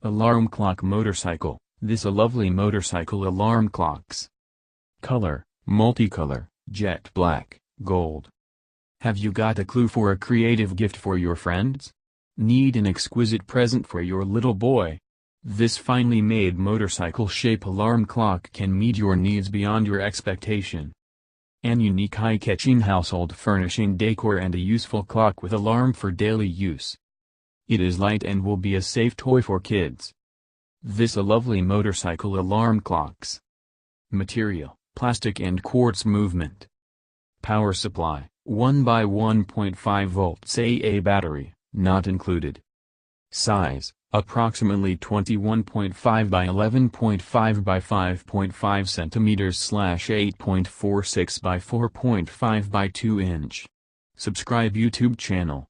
Alarm clock motorcycle. This a lovely motorcycle alarm clocks. Color, multicolor, jet black, gold. Have you got a clue for a creative gift for your friends? Need an exquisite present for your little boy? This finely made motorcycle shape alarm clock can meet your needs beyond your expectation. An unique eye-catching household furnishing decor and a useful clock with alarm for daily use. It is light and will be a safe toy for kids. This a lovely motorcycle alarm clocks. Material, plastic and quartz movement. Power supply, 1 by 1.5 volts AA battery, not included. Size, approximately 21.5 by 11.5 by 5.5 centimeters / 8.46 by 4.5 by 2 inch. Subscribe YouTube channel.